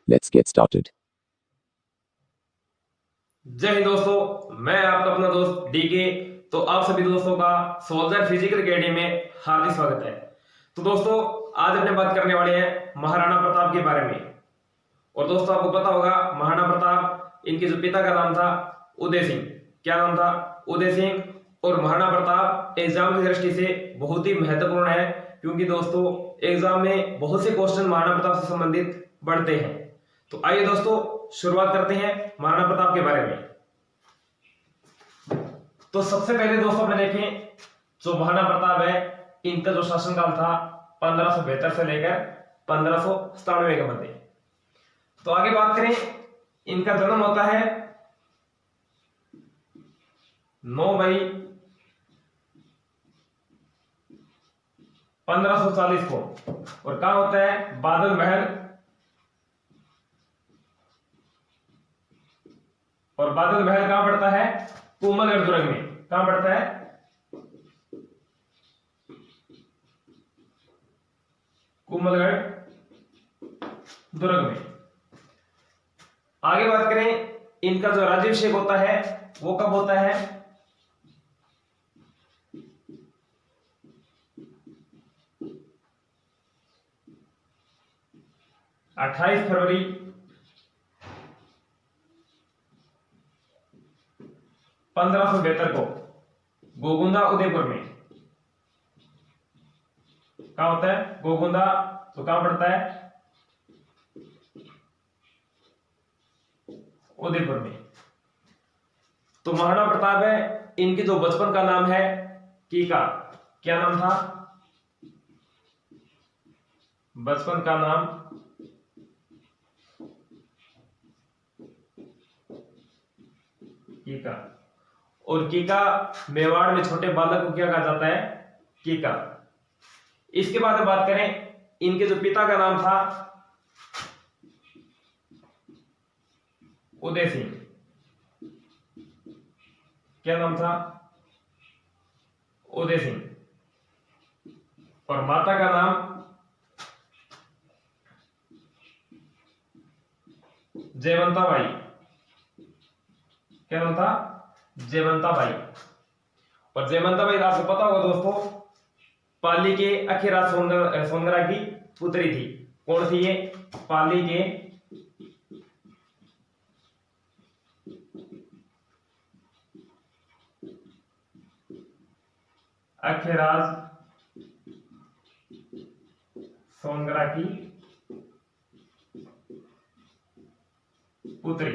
Let's get started. जय हिंद दोस्तों, मैं आपका अपना दोस्त डीके। तो आप सभी दोस्तों का सोल्जर फिजिकल अकेडमी में हार्दिक स्वागत है। तो दोस्तों, आज अपने बात करने वाले हैं महाराणा प्रताप के बारे में। और दोस्तों, आपको पता होगा महाराणा प्रताप, इनके जो पिता का नाम था उदय सिंह। क्या नाम था? उदय सिंह। और महाराणा प्रताप एग्जाम की दृष्टि से बहुत ही महत्वपूर्ण है, क्योंकि दोस्तों एग्जाम में बहुत से क्वेश्चन महाराणा प्रताप से संबंधित बढ़ते हैं। तो आइए दोस्तों, शुरुआत करते हैं महाराणा प्रताप के बारे में। तो सबसे पहले दोस्तों अपने देखें, जो महाराणा प्रताप है, इनका जो शासनकाल था 1572 से लेकर 1597 के मध्य। तो आगे बात करें, इनका जन्म होता है 9 मई 1540 को। और कहां होता है? बादल महल। और बादल महल कहां पड़ता है? कुंभलगढ़ दुर्ग में। कहां पड़ता है? कुंभलगढ़ दुर्ग में। आगे बात करें, इनका जो राज्याभिषेक होता है वो कब होता है? 28 फरवरी 1572 को गोगुंदा उदयपुर में। कहां होता है? गोगुंदा। तो कहां पड़ता है? उदयपुर में। तो महाराणा प्रताप है, इनके जो बचपन का नाम है कीका। क्या नाम था? बचपन का नाम कीका। और कीका मेवाड़ में छोटे बालक को क्या कहा जाता है? कीका। इसके बाद बात करें, इनके जो पिता का नाम था उदय सिंह। क्या नाम था? उदय सिंह। और माता का नाम जयवंता बाई। क्या नाम था? जयवंता बाई। और जयवंता बाई आपको पता होगा दोस्तों, पाली के अखिराज सोनगरा की पुत्री थी। कौन थी ये? पाली के अखिराज सोनगरा की पुत्री।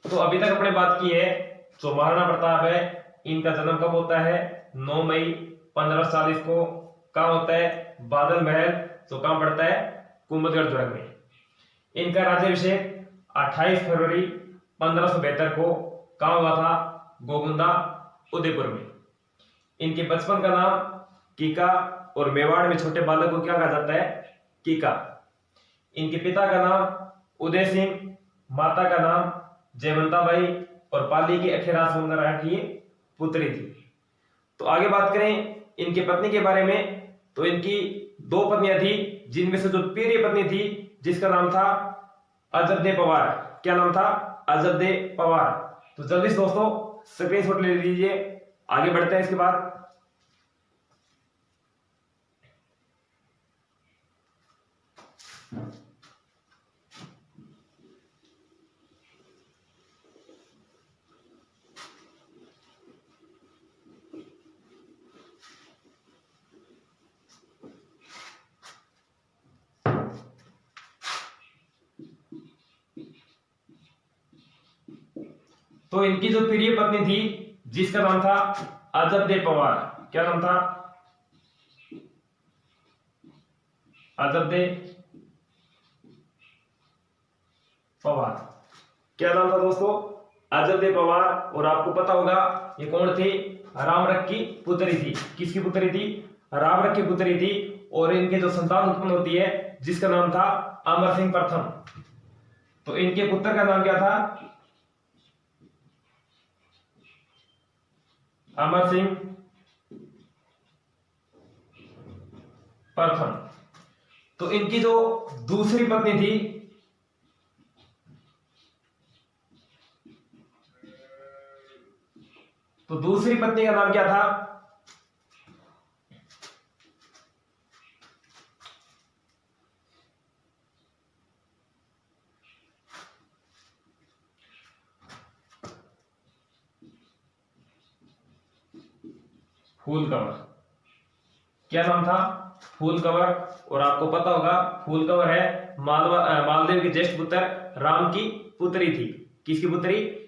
तो अभी तक अपने बात की है, जो महाराणा प्रताप है, इनका जन्म कब होता है? 9 मई 1540 को। कहां होता है? बादल महल। तो कहां पड़ता है? कुंभलगढ़ दुर्ग में। इनका राज्याभिषेक 28 फरवरी 1572 को कहां हुआ था? गोगुंदा उदयपुर में। इनके बचपन का नाम कीका। और मेवाड़ में छोटे बालक को क्या कहा जाता है? कीका। इनके पिता का नाम उदय सिंह, माता का नाम जयवंता बाई, और पाली की अखिराज सोनगरा की पुत्री थी। तो आगे बात करें इनके पत्नी के बारे में, तो इनकी 2 पत्नियां थी, जिनमें से जो प्रिय पत्नी थी जिसका नाम था अजबदे पवार। क्या नाम था? अजबदे पवार। तो जल्दी से दोस्तों स्क्रीनशॉट ले लीजिए, आगे बढ़ते हैं इसके बाद। तो इनकी जो प्रिय पत्नी थी जिसका नाम था अजबदे पवार। क्या नाम था? अजबदे पवार। क्या नाम था दोस्तों? अजबदे पवार। और आपको पता होगा ये कौन थी? रामरख की पुत्री थी। किसकी पुत्री थी? रामरख की पुत्री थी। और इनके जो संतान उत्पन्न होती है जिसका नाम था अमर सिंह प्रथम। तो इनके पुत्र का नाम क्या था? अमर सिंह प्रथम। तो इनकी जो दूसरी पत्नी थी तो दूसरी पत्नी का नाम क्या था? फूलकंवर। क्या नाम था? फूलकंवर। और आपको पता होगा फूलकंवर है मालदेव के ज्येष्ठ पुत्र राम की पुत्री थी। किसकी पुत्री?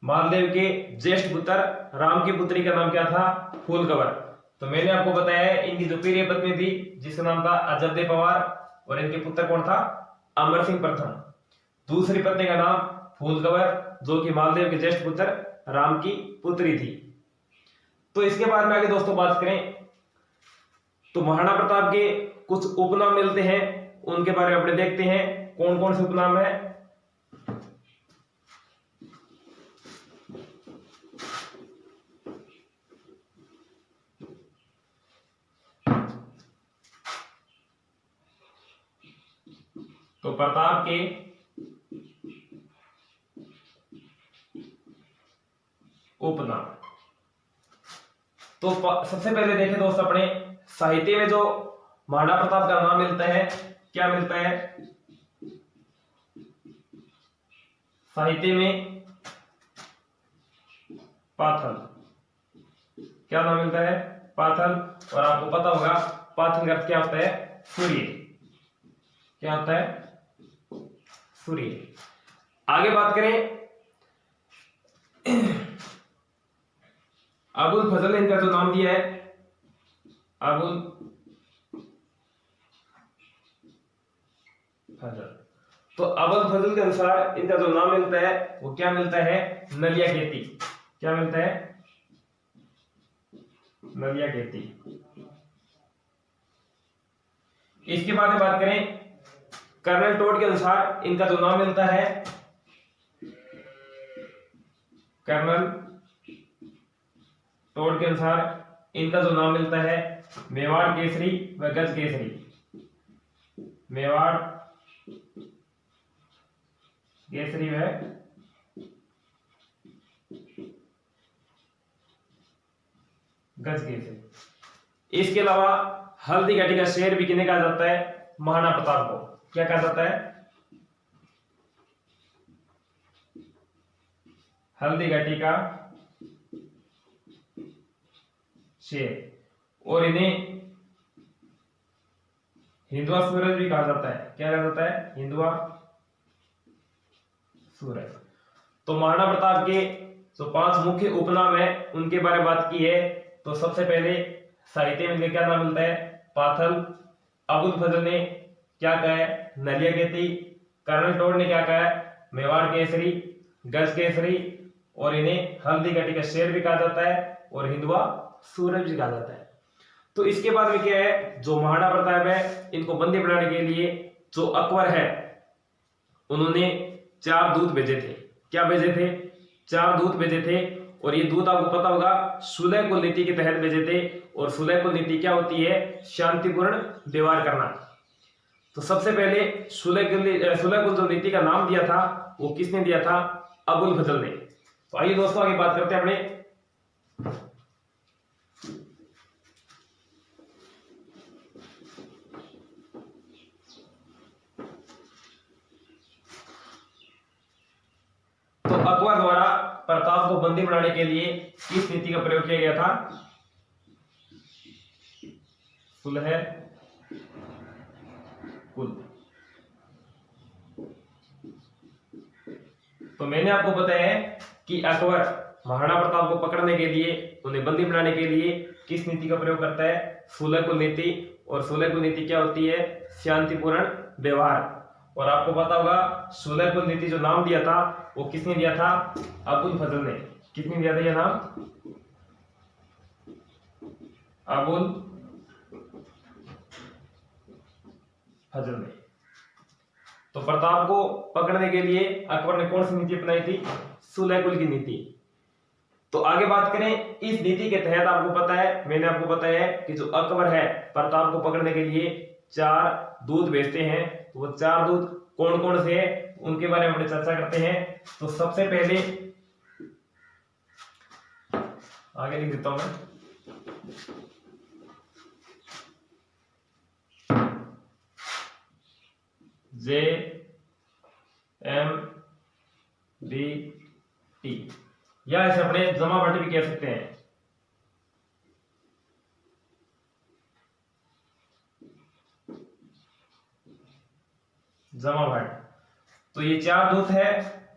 मालदेव के ज्येष्ठ पुत्र राम की पुत्री का नाम क्या था? फूलकंवर। तो मैंने आपको बताया है इनकी जो प्रिय पत्नी थी जिसका नाम था अजबदे पवार, और इनके पुत्र कौन था? अमर सिंह प्रथम। दूसरी पत्नी का नाम फूलकंवर, जो कि मालदेव के ज्येष्ठ पुत्र राम की पुत्री थी। तो इसके बाद में आगे दोस्तों बात करें तो महाराणा प्रताप के कुछ उपनाम मिलते हैं, उनके बारे में अपने देखते हैं कौन कौन से उपनाम है। तो प्रताप के उपनाम, तो सबसे पहले देखें दोस्त अपने साहित्य में जो महाराणा प्रताप का नाम मिलता है, क्या मिलता है? साहित्य में पाथल। क्या नाम मिलता है? पाथल। और आपको पता होगा पाथल का अर्थ क्या होता है? सूर्य। क्या होता है? सूर्य। आगे बात करें अबुल फजल ने इनका जो नाम दिया है, अबुल फजल। तो अबुल फजल के अनुसार इनका जो नाम मिलता है वो क्या मिलता है? नलिया खेती। क्या मिलता है? नलिया खेती। इसके बाद में बात करें कर्नल टोड के अनुसार इनका जो नाम मिलता है, कर्नल टोड के अनुसार इनका जो नाम मिलता है मेवाड़ केसरी व गज केसरी। मेवाड़ केसरी व गज केसरी। इसके अलावा हल्दी घाटी का शेर भी किन्हें कहा जाता है? महाराणा प्रताप को। क्या कहा जाता है? हल्दी घाटी का शेर। और इन्हें हिंदुआ सूरज भी कहा जाता है। क्या कहा जाता है? हिंदुआ सूरज। तो महाराणा प्रताप के जो 5 मुख्य उपनाम है उनके बारे में बात की है। तो सबसे पहले साहित्य में क्या नाम मिलता है? पाथल। अबुल फजल ने क्या कहा है? नलिया खेती। कर्नल टोड ने क्या कहा है? मेवाड़ केसरी, गज केसरी। और इन्हें हल्दी घाटी का शेर भी कहा जाता है और हिंदुआ सूरज भी कहा जाता है। तो इसके बाद में क्या है, जो महाराणा प्रताप है इनको बंदी बनाने के लिए जो अकबर है उन्होंने 4 दूत भेजे थे। क्या भेजे थे? 4 दूत भेजे थे। और ये दूत आपको पता होगा सुलह कुल नीति के तहत भेजे थे। और सुलह कुल नीति क्या होती है? शांतिपूर्ण व्यवहार करना। तो सबसे पहले सुलह कुल जो नीति का नाम दिया था वो किसने दिया था? अबुल फजल ने। तो आइए दोस्तों आगे बात करते हैं अपने तो अकबर द्वारा प्रताप को बंदी बनाने के लिए किस नीति का प्रयोग किया गया था? सुलह कुल। तो मैंने आपको बताया है कि अकबर महाराणा प्रताप को पकड़ने के लिए, उन्हें बंदी बनाने के लिए किस नीति का प्रयोग करता है? सुलह कुल नीति। और सुलह कुल नीति क्या होती है? शांतिपूर्ण व्यवहार। और आपको पता होगा सुलह कुल नीति जो नाम दिया था वो किसने दिया था? अबुल फजल ने। किसने दिया था यह नाम? अबुल फजल ने। तो प्रताप को पकड़ने के लिए अकबर ने कौन सी नीति अपनाई थी? सुलह कुल की नीति। तो आगे बात करें इस नीति के तहत आपको पता है, मैंने आपको बताया है कि जो अकबर है प्रताप को पकड़ने के लिए 4 दूत भेजते हैं। तो वो 4 दूत कौन कौन से हैं उनके बारे में हम चर्चा करते हैं। तो सबसे पहले आगे लिख देता हूं मैं। जे एम बी टी, या इसे अपने जमावट भी कह सकते हैं। जमावट। तो ये चार दूत है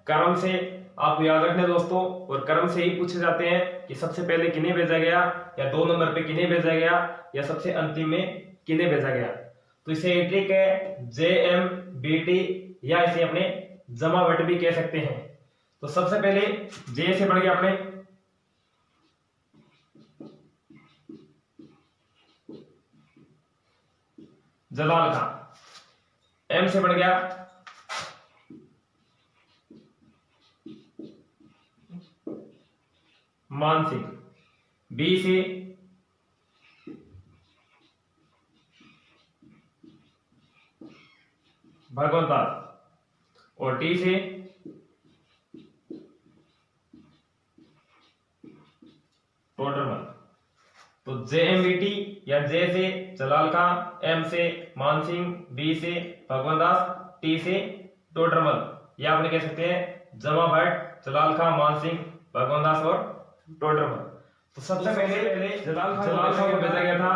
क्रम से, आपको याद रखना दोस्तों, और क्रम से ही पूछे जाते हैं कि सबसे पहले किन्हें भेजा गया, या 2 नंबर पे किन्हें भेजा गया, या सबसे अंतिम में किन्हें भेजा गया। तो इसे एक ट्रिक है जे एम बी टी, या इसे अपने जमावट भी कह सकते हैं। तो सबसे पहले जे से बढ़ गया अपने जलाल खां, एम से बढ़ गया मान सिंह, बी से भगवंत दास, और टी से टोडरमल। तो जे एम बी टी, या जे से जलाल खां, एम से मान सिंह, बी से भगवंत दास, टी से टोडरमल, या आपने कह सकते हैं जमा भट्ट, जलाल खां, मान सिंह, भगवंत दास और टोडरमल। तो सबसे पहले जलाल खां को भेजा गया था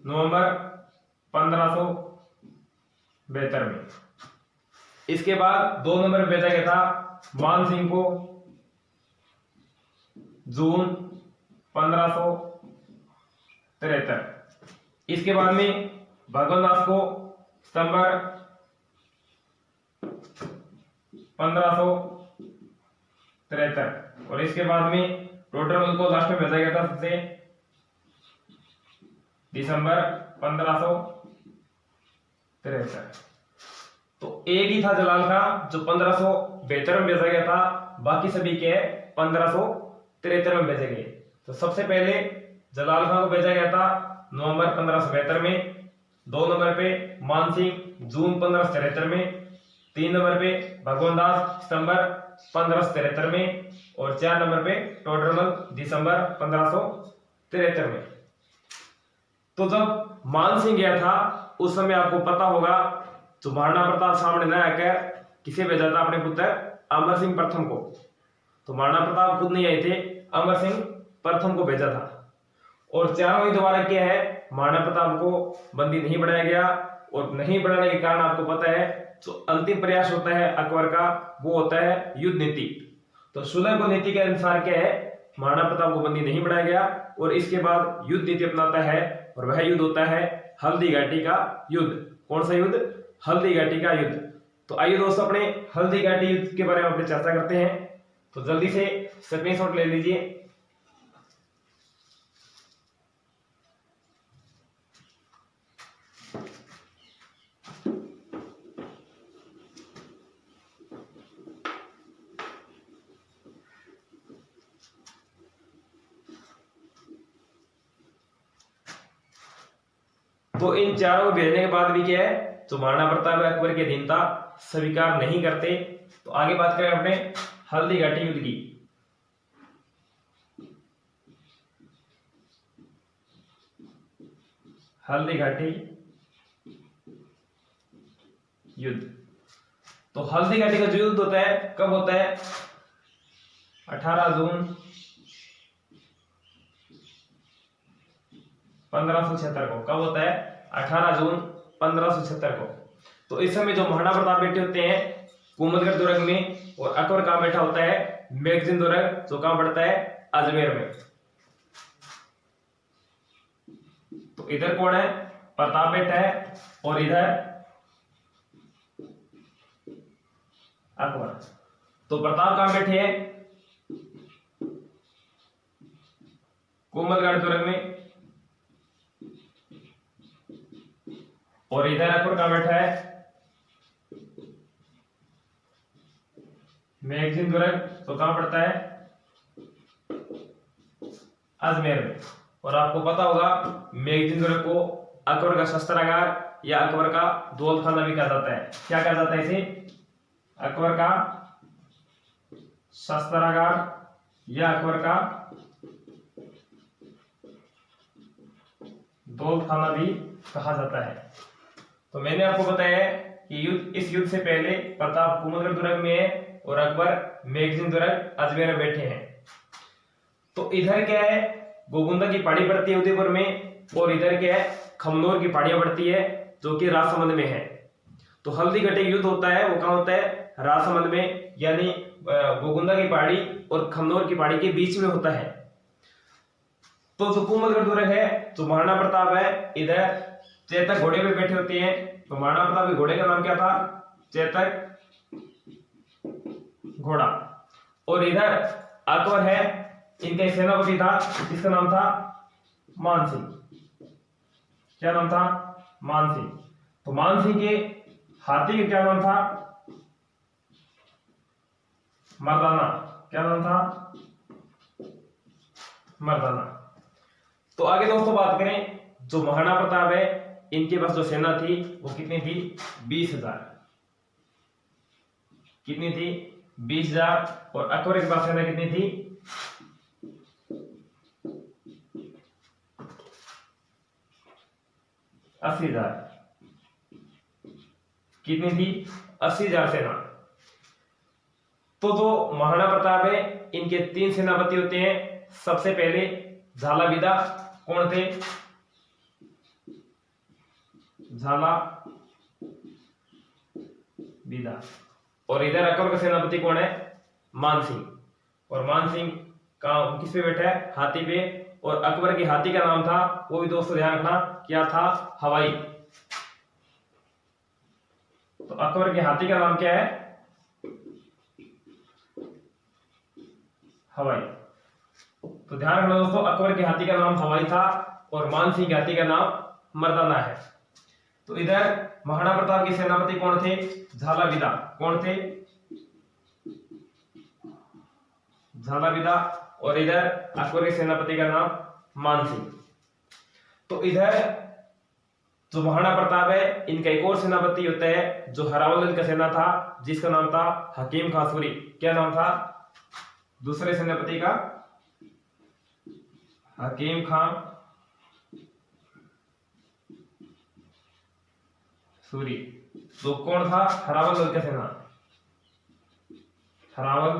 नवंबर 1572 में। इसके बाद 2 नंबर भेजा गया था मान सिंह को जून 1573। इसके बाद में भगवंत दास को सितंबर 1573, और इसके बाद में टोडरमल को लास्ट में भेजा गया था सबसे दिसंबर 1573। तो एक ही था जलाल खां जो 1572 में भेजा गया था, बाकी सभी के 1573 में भेजे गए। तो सबसे पहले जलाल खां को भेजा गया था नवंबर 1572 में, 2 नंबर पे मान सिंह जून 1573 में, 3 नंबर पे भगवंत दास सितंबर 1573 में, और 4 नंबर पे टोडरमल दिसंबर 1573 में। तो जब मान सिंह गया था उस समय आपको पता होगा जो महाराणा प्रताप सामने न आकर किसे भेजा था, अपने पुत्र अमर सिंह प्रथम को। तो महाराणा प्रताप खुद नहीं आए थे, अमर सिंह प्रथम को भेजा था। और चारों ही द्वारा क्या है, महाराणा प्रताप को बंदी नहीं बनाया गया, और नहीं बनाने के कारण आपको पता है जो अंतिम प्रयास होता है अकबर का वो होता है युद्ध नीति। तो सुलह को नीति के अनुसार क्या है, महाराणा प्रताप को बंदी नहीं बनाया गया, और इसके बाद युद्ध नीति अपनाता है, और वह युद्ध होता है हल्दी घाटी का युद्ध। कौन सा युद्ध? हल्दी घाटी का युद्ध। तो आइए दोस्तों अपने हल्दी घाटी युद्ध के बारे में अपनी चर्चा करते हैं। तो जल्दी से स्क्रीनशॉट ले लीजिए। तो इन चारों को भेजने के बाद भी क्या है, जो महाराणा प्रताप अकबर के अधीनता स्वीकार नहीं करते। तो आगे बात करें अपने हल्दी घाटी युद्ध की। हल्दी घाटी युद्ध। तो हल्दी घाटी का जो युद्ध होता है कब होता है? 18 जून 1576 को। कब होता है? 18 जून 1576 को। तो इस समय जो महाराणा प्रताप बैठे होते हैं कुमलगढ़ दुर्ग में, और अकबर कहां बैठा होता है? मैगजीन दुर्ग, जो कहां पड़ता है? अजमेर में। तो इधर कौन है? प्रताप बैठा है, और इधर अकबर। तो प्रताप कहां बैठे हैं? कुमलगढ़ दुर्ग में, और इधर अकबर कहां बैठा है? मैगजीन दुर्ग, तो कहां पड़ता है? अजमेर में। और आपको पता होगा मैगजीन दुर्ग को अकबर का शस्त्रागार या अकबर का दौलत खाना भी कहा जाता है। क्या कहा जाता है इसे? अकबर का शस्त्रागार यह अकबर का दौलत खाना भी कहा जाता है। तो मैंने आपको बताया है कि इस युद्ध से पहले प्रताप कुमदगढ़ दुर्ग में है और अकबर मैगजीन दुर्ग अजमेर में बैठे हैं। तो इधर क्या है, गोगुंदा की पहाड़ी पड़ती है उदयपुर में, और इधर क्या है, खमनोर की पहाड़ियां पड़ती है जो कि राजसमंद में है। तो हल्दीघाटी युद्ध होता है वो कहाँ होता है, राजसमंद में, यानी गोगुंदा की पहाड़ी और खमनोर की पहाड़ी के बीच में होता है। तो जो कुमदगढ़ दुर्ग है, जो महाराणा प्रताप है, इधर चेतक घोड़े पे बैठे होते हैं। तो महाराणा प्रताप के घोड़े का नाम क्या था, चेतक घोड़ा। और इधर अकबर है, इनका सेनापति था जिसका नाम था मान सिंह। क्या नाम था, मान सिंह। तो मान सिंह के हाथी का क्या नाम था, मर्दाना। क्या नाम था, मर्दाना। तो आगे दोस्तों बात करें, जो महाराणा प्रताप है, इनके पास जो सेना थी वो कितनी थी, 20,000। कितनी थी, 20,000। और अकबर के पास सेना कितनी थी, 80,000। कितनी थी, 80,000 सेना। तो जो महाराणा प्रताप है, इनके 3 सेनापति होते हैं। सबसे पहले झालाविदा, कौन थे, झालाविदा। और इधर अकबर का सेनापति कौन है, मान सिंह। और मान सिंह का किस पे बैठा है, हाथी पे। और अकबर के हाथी का नाम था, वो भी दोस्तों ध्यान रखना, क्या था, हवाई। तो अकबर के हाथी का नाम क्या है, हवाई। तो ध्यान रखना दोस्तों, अकबर के हाथी का नाम हवाई था और मान सिंह के हाथी का नाम मर्दाना है। तो इधर महाराणा प्रताप के सेनापति कौन थे, झालाविदा। कौन थे, झालाविदा। और इधर अकबर के सेनापति का नाम मान सिंह। तो इधर जो महाराणा प्रताप है, इनका एक और सेनापति होता है जो हरावल का सेना था, जिसका नाम था हकीम खां सूरी। क्या नाम था, दूसरे सेनापति का, हकीम खां सूरी। तो कौन था, हरावल दल का सेना, हरावल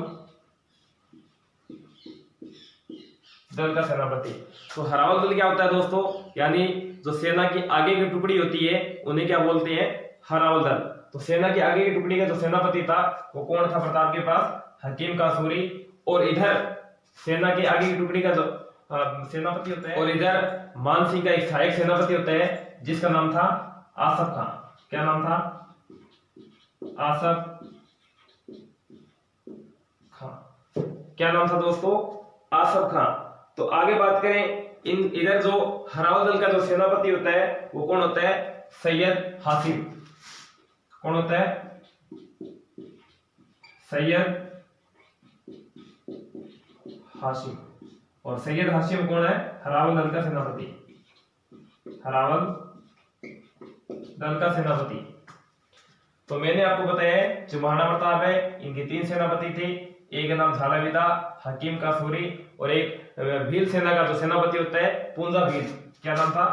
दल का सेनापति। तो हरावल दल क्या होता है दोस्तों, यानी जो सेना की आगे की टुकड़ी होती है उन्हें क्या बोलते हैं, हरावल दल। तो सेना की आगे की टुकड़ी का जो सेनापति था वो कौन था प्रताप के पास, हकीम खां सूरी। और इधर सेना की आगे की टुकड़ी का जो सेनापति होता है, और इधर मान सिंह का एक सहायक सेनापति होता है जिसका नाम था आसफ खां। क्या नाम था, आसफ खां। क्या नाम था दोस्तों, आसफ खां। तो आगे बात करें, इधर जो हरावल दल का जो सेनापति होता है वो कौन होता है, सैयद हासिम। कौन होता है, सैयद हाशिम। और सैयद हाशिम कौन है, हरावल दल का सेनापति, हरावल दल का सेनापति। तो मैंने आपको बताया है जो महाराणा प्रताप है, इनके 3 सेनापति थे। एक का नाम झालाविदा, हकीम का सूरी, और एक भील सेना का जो सेनापति होता है पूंजा भील। क्या नाम था,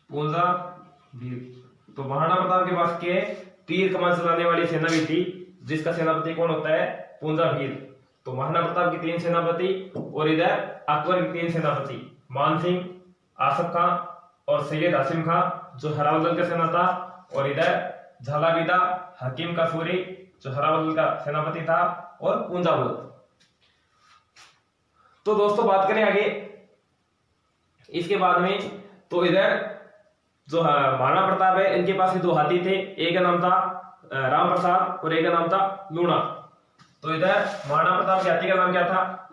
पूंजा भील। तो महाराणा प्रताप के पास के तीर कमान चलाने वाली सेना भी थी जिसका सेनापति कौन होता है, पूंजा भील। तो महाराणा प्रताप की 3 सेनापति, और इधर अकबर की 3 सेनापति, मान सिंह, आसफ खां और सैयद हासिम खां जो हरावल दल का सेना था। और इधर झालाविदा, हकीम का सूरी जो हरावल दल का सेनापति था, और पूंजा भील। तो दोस्तों बात करें आगे इसके बाद में, तो इधर जो महाराणा प्रताप है, इनके पास 2 हाथी थे। एक का नाम था राम प्रसाद और एक का नाम था लूणा। तो इधर महाराणा प्रताप के हाथी का नाम क्या था,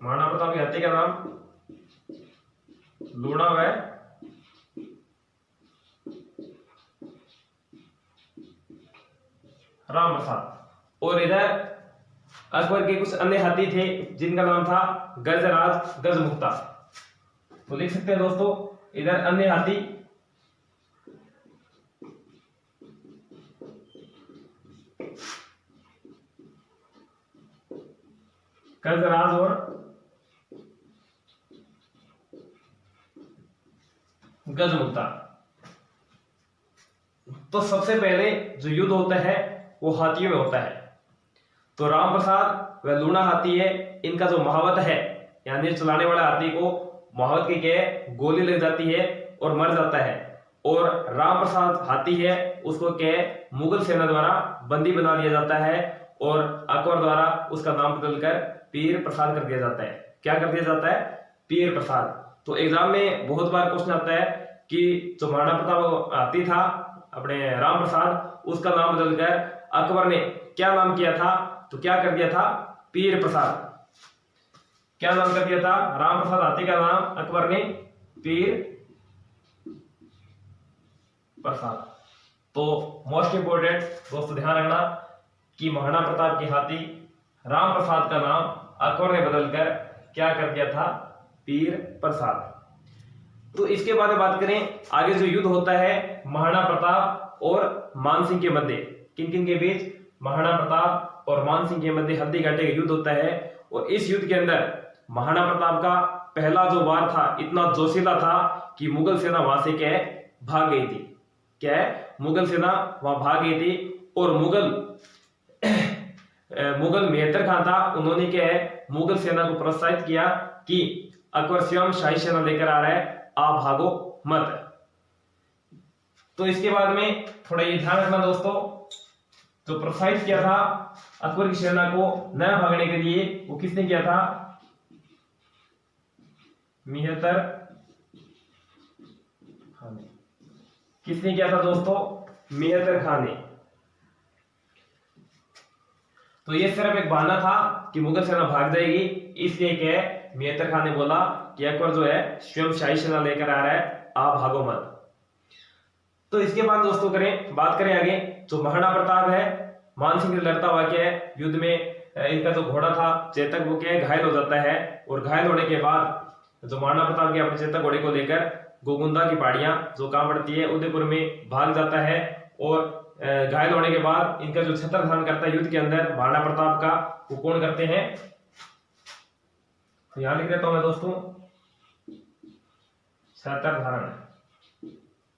महाराणा प्रताप के हाथी का नाम लूणा व राम प्रसाद। और इधर अकबर के कुछ अन्य हाथी थे जिनका नाम था गजराज, गजमुक्ता। तो लिख सकते हैं दोस्तों, इधर अन्य हाथी कंजराज और गजमुक्ता। तो सबसे पहले जो युद्ध होता है वो हाथियों में होता है। तो राम प्रसाद व लूणा हाथी है, इनका जो महावत है यानी चलाने वाले हाथी को महावत की क्या गोली लग जाती है और मर जाता है, और राम प्रसाद हाथी है उसको क्या मुगल सेना द्वारा बंदी बना लिया जाता है और अकबर द्वारा उसका नाम बदलकर पीर प्रसाद कर दिया जाता है। क्या कर दिया जाता है? पीर प्रसाद। तो एग्जाम में बहुत बार क्वेश्चन आता है कि जो महाराणा प्रताप हाथी था अपने राम प्रसाद, उसका नाम बदलकर अकबर ने क्या नाम किया था? तो क्या कर दिया था? पीर प्रसाद। क्या नाम कर दिया था? राम प्रसाद हाथी का नाम अकबर ने पीर प्रसाद। तो मोस्ट इंपोर्टेंट दोस्तों ध्यान रखना कि महाराणा प्रताप के हाथी राम प्रसाद का नाम अकबर ने बदलकर क्या कर दिया था? पीर प्रसाद। तो इसके बाद बात करें आगे जो युद्ध होता है महाराणा प्रताप और मानसिंह के मध्य, किन किन के बीच? महाराणा प्रताप और मानसिंह के मध्य हल्दी घाटी का युद्ध होता है। और इस युद्ध के अंदर महाराणा प्रताप का पहला जो वार था इतना जोशीला था कि मुगल सेना वहां से क्या भाग गई थी। क्या है? मुगल सेना वहां भाग गई थी। और मुगल मेहतर खान था, उन्होंने क्या है मुगल सेना को प्रोत्साहित किया कि अकबर स्वयं शाही सेना लेकर आ रहा है, आप भागो मत। तो इसके बाद में थोड़ा ये ध्यान रखना दोस्तों, जो प्रोत्साहित किया था अकबर की सेना को न भागने के लिए वो किसने किया था? मेहतर खान ने। किसने किया था दोस्तों? मेहतर खान ने। तो ये सिर्फ एक बहाना था कि मुगल सेना भाग जाएगी, इसलिए क्या मेहतर खान ने बोला कि अकबर जो है स्वयं शाही सेना लेकर आ रहा है, आप भागो मत। तो इसके बाद दोस्तों बात करें आगे, जो महाराणा प्रताप है मानसिंह से लड़ता हुआ क्या है युद्ध में, इनका जो घोड़ा था चेतक वो क्या घायल हो जाता है, और घायल होने के बाद जो महाराणा प्रताप के अपने चेतक घोड़े को लेकर गोगुंदा की पहाड़ियां जो कहां पड़ती है उदयपुर में भाग जाता है। और घायल होने के बाद इनका जो छत्र धारण करता है युद्ध के अंदर महाराणा प्रताप का, वो कौन करते हैं? तो यहां लिख देता हूं मैं दोस्तों, छत्र धारण।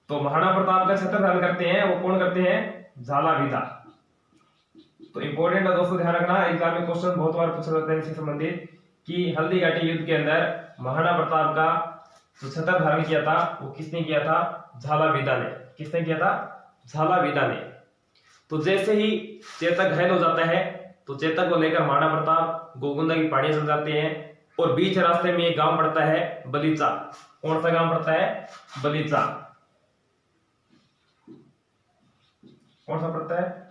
तो महाराणा प्रताप का छत्र धारण करते हैं वो कौन करते हैं? झालाविदा। तो इंपॉर्टेंट है दोस्तों, ध्यान रखना एग्जाम में क्वेश्चन बहुत बार पूछा जाता है इससे संबंधित कि हल्दी घाटी युद्ध के अंदर महाराणा प्रताप का जो छत्र धारण किया था वो किसने किया था? झालाविदा ने। किसने किया था? झालाविदा ने। तो जैसे ही चेतक घायल हो जाता है तो चेतक को लेकर महाराणा प्रताप गोगुंदा की पहाड़ियां चल जाते हैं, और बीच रास्ते में एक गांव पड़ता है बलीचा। कौन सा गांव पड़ता है? बलीचा। कौन सा पड़ता है?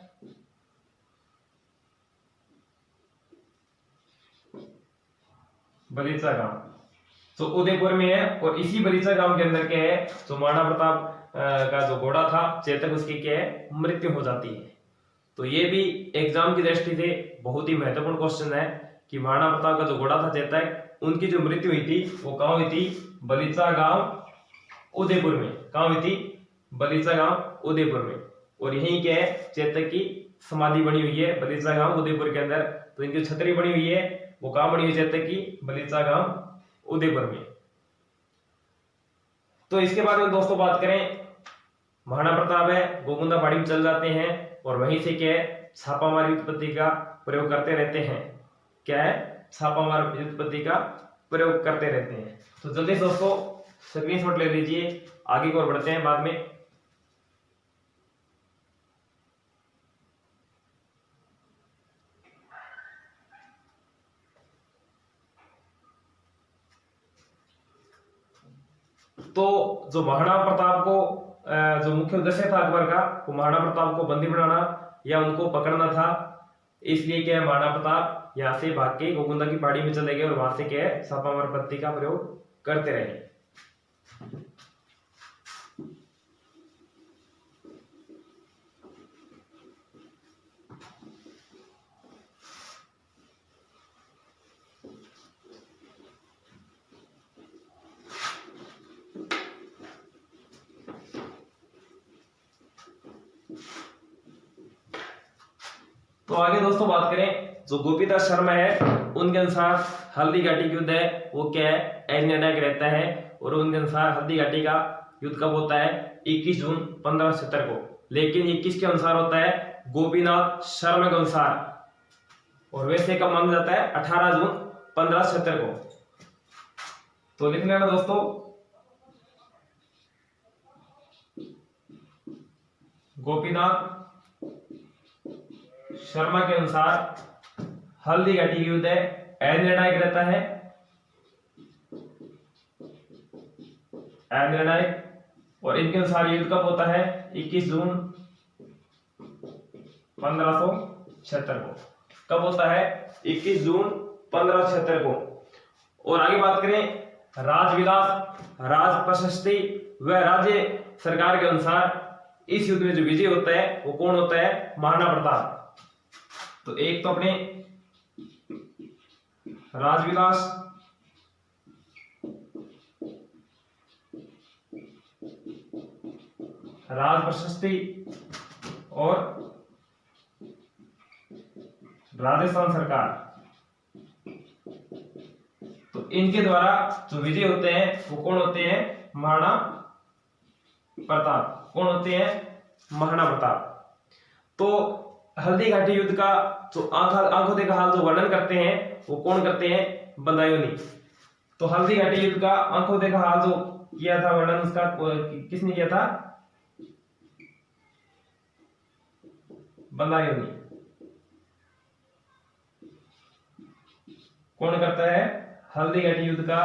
बलीचा गांव। तो उदयपुर में है, और इसी बलीचा गांव के अंदर क्या है तो महाराणा प्रताप का जो घोड़ा था चेतक, उसकी क्या है मृत्यु हो जाती है। तो ये भी एग्जाम की दृष्टि से बहुत ही महत्वपूर्ण क्वेश्चन है कि महाराणा प्रताप का जो घोड़ा था चेतक, उनकी जो मृत्यु हुई थी वो कहां हुई थी? बलीचा गांव उदयपुर में। कहां हुई थी? बलीचा गांव उदयपुर में। और यही क्या है चेतक की समाधि बनी हुई है बलीचा गांव उदयपुर के अंदर। तो इनकी छतरी बनी हुई है वो कहां बनी हुई चेतक की? बलीचा गांव उदयपुर में। तो इसके बाद में दोस्तों बात करें, महाराणा प्रताप है गोगुंदा पहाड़ी में चल जाते हैं और वहीं से क्या है छापामार व्युत्पत्ति का प्रयोग करते रहते हैं। क्या है? छापामार व्युत्पत्ति का प्रयोग करते रहते हैं। तो जल्दी से दोस्तों स्क्रीनशॉट ले लीजिए, आगे की ओर बढ़ते हैं बाद में। तो जो महाराणा प्रताप को जो मुख्य उद्देश्य था अकबर का, वो महाराणा प्रताप को बंदी बनाना या उनको पकड़ना था। इसलिए क्या है महाराणा प्रताप यहाँ से भाग के गोगुंदा की पहाड़ी में चले गए और वहां से क्या है छापामार पत्ती का प्रयोग करते रहे। तो आगे दोस्तों बात करें जो गोपीदास शर्मा है उनके अनुसार हल्दी घाटी युद्ध है वो क्या है, अनिर्णायक रहता है। और उनके अनुसार हल्दी घाटी का युद्ध कब होता है, 21 जून 1576 को। लेकिन ये किसके अनुसार होता है, गोपीनाथ शर्मा के अनुसार। और वैसे कब माना जाता है, 18 जून 1576 को। तो लिख लेना दोस्तों, गोपीनाथ शर्मा के अनुसार हल्दी घाटी युद्ध है अनिर्णायक रहता है, अनिर्णायक। और इनके अनुसार युद्ध कब होता है, 21 जून 1576 को। कब होता है, 21 जून 1576 को। और आगे बात करें राजविलास, राज प्रशस्ति व राज्य सरकार के अनुसार इस युद्ध में जो विजय होता है वो कौन होता है, महाराणा प्रताप। तो एक तो अपने राजविलास, राज प्रशस्ति और राजस्थान सरकार, तो इनके द्वारा जो विजय होते हैं वो कौन होते हैं, महाराणा प्रताप। कौन होते हैं, महाराणा प्रताप। तो हल्दी घाटी युद्ध का जो आंखों देखा हाल जो वर्णन करते हैं वो कौन करते हैं, बदायूंनी। तो हल्दी घाटी युद्ध का आंखों देखा हाल जो किया था वर्णन, उसका किसने किया था, बदायूंनी। कौन करता है, हल्दी घाटी युद्ध का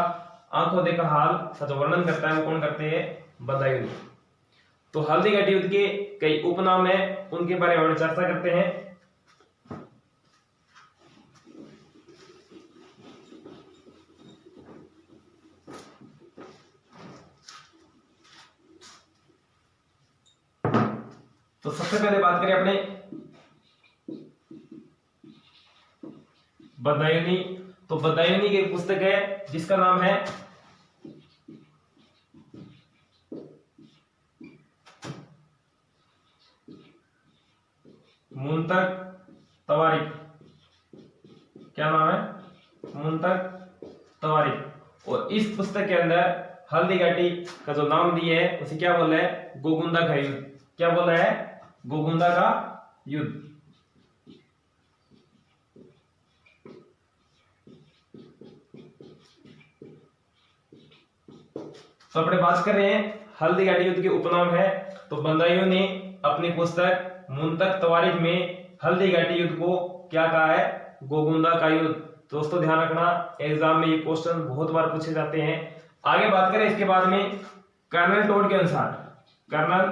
आंखों देखा हाल का जो वर्णन करता है वो कौन करते हैं, बदायूंनी। तो हल्दी घाटी युद्ध के कई उपनाम है, उनके बारे में चर्चा करते हैं। तो सबसे पहले बात करें अपने बदायूंनी। तो बदायूंनी की एक पुस्तक है जिसका नाम है मुंतक तवारीख। क्या नाम है, मुंतक तवारीख। और इस पुस्तक के अंदर हल्दी घाटी का जो नाम दिया है उसे क्या बोला है, गोगुंदा का युद्ध। क्या बोला है, गोगुंदा का युद्ध। तो अपने बात कर रहे हैं हल्दी घाटी युद्ध के उपनाम है। तो बदायूं ने अपनी पुस्तक मुंतक तवारीख में हल्दी घाटी युद्ध को क्या कहा है, गोगुंदा का युद्ध। दोस्तों ध्यान रखना, एग्जाम में ये क्वेश्चन बहुत बार पूछे जाते हैं। आगे बात करें इसके बाद में कर्नल टोड के अनुसार, कर्नल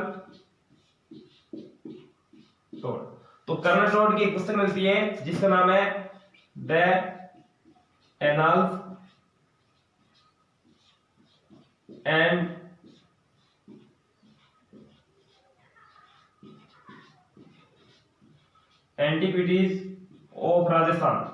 टोड। तो कर्नल टोड की एक पुस्तक मिलती है जिसका नाम है the annals and antiquities of Rajasthan,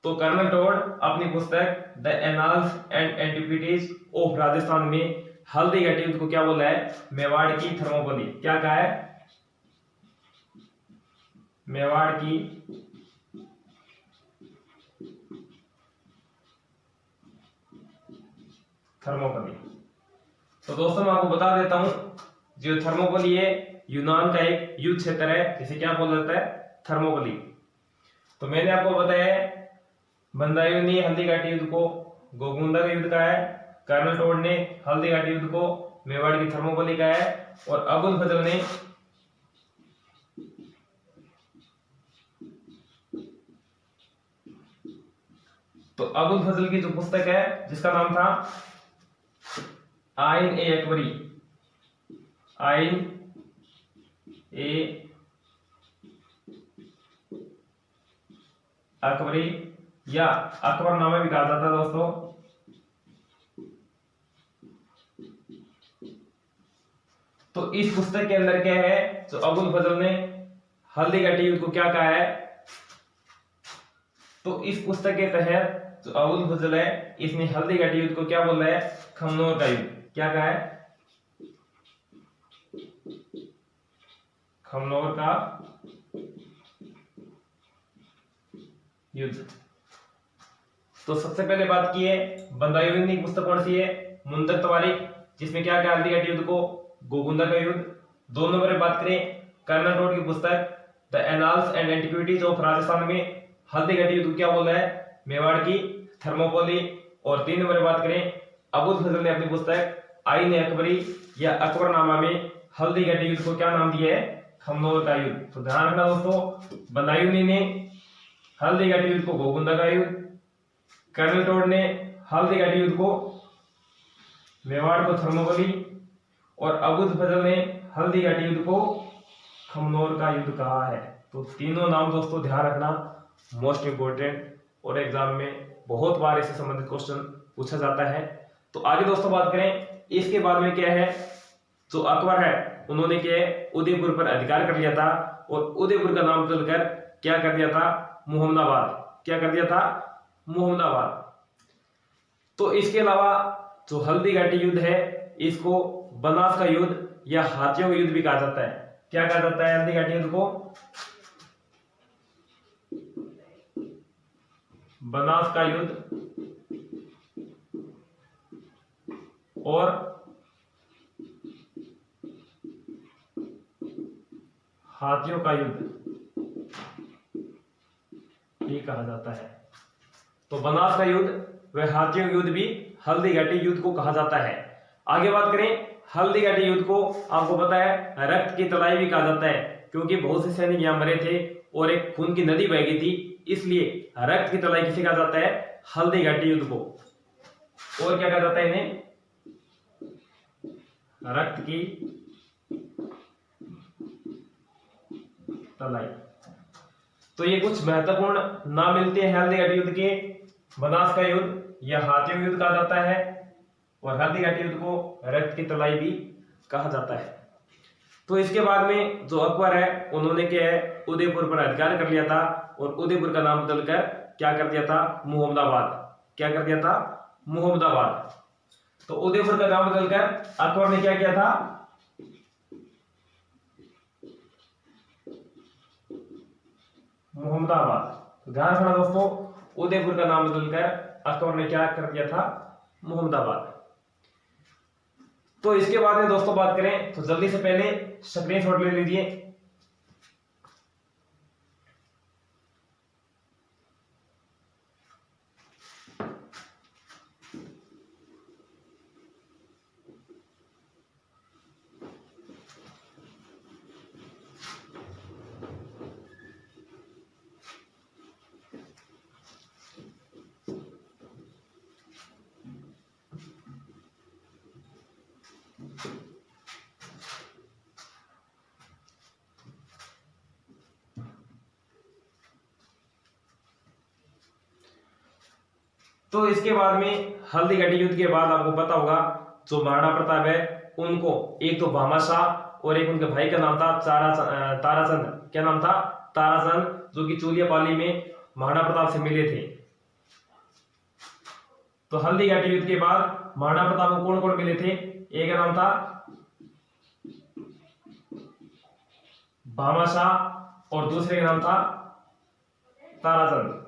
तो कर्नल टोड अपनी पुस्तक the annals and antiquities of Rajasthan में हल्दी घाटी युद्ध को क्या बोला है, मेवाड़ की थर्मोपली। क्या कहा है, मेवाड़ की थर्मोपली। तो दोस्तों मैं आपको बता देता हूं, जो थर्मोपली है यूनान का एक युद्ध क्षेत्र है जिसे क्या बोला जाता है, थर्मोपली। तो मैंने आपको बताया बदायूं ने हल्दी घाटी युद्ध को गोगुंदा का युद्ध कहा है, कर्नल टोड ने हल्दी घाटी युद्ध को मेवाड़ की थर्मोपली कहा है, और अबुल फजल ने तो अबुल फजल की जो पुस्तक है जिसका नाम था आइन ए अकबरी, आइन ए अकबरी या अकबरनामा भी कहा जाता है दोस्तों। तो इस पुस्तक के अंदर क्या है, तो अबुल फजल ने हल्दी घाटी युद्ध को क्या कहा है, तो इस पुस्तक के तहत जो अबुल फजल है इसने हल्दी घाटी युद्ध को क्या बोला है, खमनोर का युद्ध। क्या कहा है, खमनोर का युद्ध। तो सबसे पहले बात की है बदायूं की पुस्तक कौन सी है, मुंदक तवारीख, जिसमें क्या क्या हल्दी घाटी युद्ध को, गोगुंदा का युद्ध। 2 नंबर पे बात करें कर्नल टोड की पुस्तक the annals and antiquities of Rajasthan में हल्दी घाटी युद्ध क्या बोला है, मेवाड़ की थर्मोपोली। और 3 नंबर पे बात करें अबुल फजल ने अपनी पुस्तक आईन अकबरी या अकबरनामा में हल्दी घाटी युद्ध को क्या नाम दिया है, खमनोर का युद्ध। तो ध्यान रखना दोस्तों, बदायूं ने हल्दी घाटी युद्ध को गोगुंदा का युद्ध, कर्नल टोड ने हल्दी घाटी युद्ध को मेवाड़ को थर्मोपोली, और अबुल फजल ने हल्दी घाटी युद्ध को खमनोर का युद्ध कहा है। तो तीनों नाम दोस्तों ध्यान रखना, मोस्ट इंपोर्टेंट, और एग्जाम में बहुत बार इससे संबंधित क्वेश्चन पूछा जाता है। तो आगे दोस्तों बात करें, इसके बाद में क्या है, जो अकबर है उन्होंने क्या है उदयपुर पर अधिकार कर लिया था, और उदयपुर का नाम बदलकर क्या कर दिया था, मुहम्मदाबाद। क्या कर दिया था, मुहम्मदाबाद। तो इसके अलावा जो हल्दी घाटी युद्ध है इसको बनास का युद्ध या हाथियों का युद्ध भी कहा जाता है। क्या कहा जाता है हल्दी घाटी युद्ध को, बनास का युद्ध और हाथियों का युद्ध ये कहा जाता है। तो बनास का युद्ध व हाथियों का युद्ध भी हल्दी घाटी युद्ध को कहा जाता है। आगे बात करें, हल्दी घाटी युद्ध को आपको पता है रक्त की तलाई भी कहा जाता है, क्योंकि बहुत से सैनिक यहां मरे थे और एक खून की नदी बह गई थी, इसलिए रक्त की तलाई किसे कहा जाता है, हल्दी घाटी युद्ध को। और क्या कहा जाता है इन्हें, रक्त की तलाई। तो ये कुछ महत्वपूर्ण नाम मिलते हैं हल्दी घाटी युद्ध के, बनास का युद्ध या हाथियों का युद्ध कहा जाता है, और हल्दी घाटी युद्ध को रक्त की तलाई भी कहा जाता है। तो इसके बाद में जो अकबर है उन्होंने क्या है उदयपुर पर अधिकार कर लिया था, और उदयपुर का नाम बदलकर क्या कर दिया था, मुहम्मदाबाद। क्या कर दिया था, मुहम्मदाबाद। तो उदयपुर का नाम बदलकर अकबर ने क्या किया था, मुहम्मदाबाद। तो ध्यान रखना दोस्तों, उदयपुर का नाम बदलकर अकबर ने क्या कर दिया था, मुहम्मदाबाद। तो इसके बाद में दोस्तों बात करें तो जल्दी से पहले स्क्रीनशॉट ले लीजिए। तो इसके बाद में हल्दी घाटी युद्ध के बाद आपको पता होगा जो महाराणा प्रताप है उनको एक तो भामाशाह और एक उनके भाई का नाम था ताराचंद। क्या नाम था, ताराचंद, जो कि चूलियापाली में महाराणा प्रताप से मिले थे। तो हल्दी घाटी युद्ध के बाद महाराणा प्रताप को कौन कौन मिले थे, एक का नाम था भामाशाह और दूसरे का नाम था ताराचंद।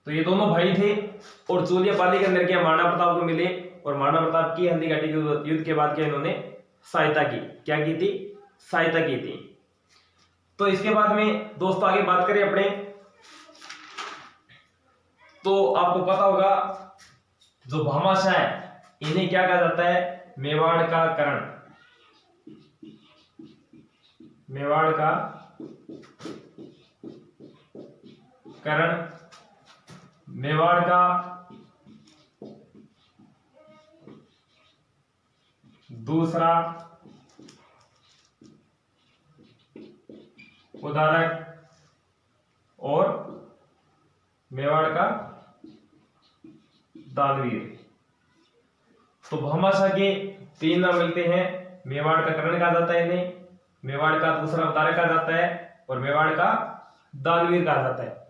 तो ये दोनों भाई थे और चूलियापाली के अंदर क्या महाराणा प्रताप को मिले, और महाराणा प्रताप की हल्दी घाटी युद्ध के बाद क्या इन्होंने सहायता की। क्या की थी, सहायता की थी। तो इसके बाद में दोस्तों आगे बात करें अपने, तो आपको पता होगा जो भामाशाह है इन्हें क्या कहा जाता है, मेवाड़ का कर्ण। मेवाड़ का कर्ण, मेवाड़ का दूसरा उदारक और मेवाड़ का दानवीर। तो भामाशाह के 3 नाम मिलते हैं, मेवाड़ का कर्ण कहा जाता है इन्हें, मेवाड़ का दूसरा उदारक कहा जाता है, और मेवाड़ का दानवीर कहा जाता है।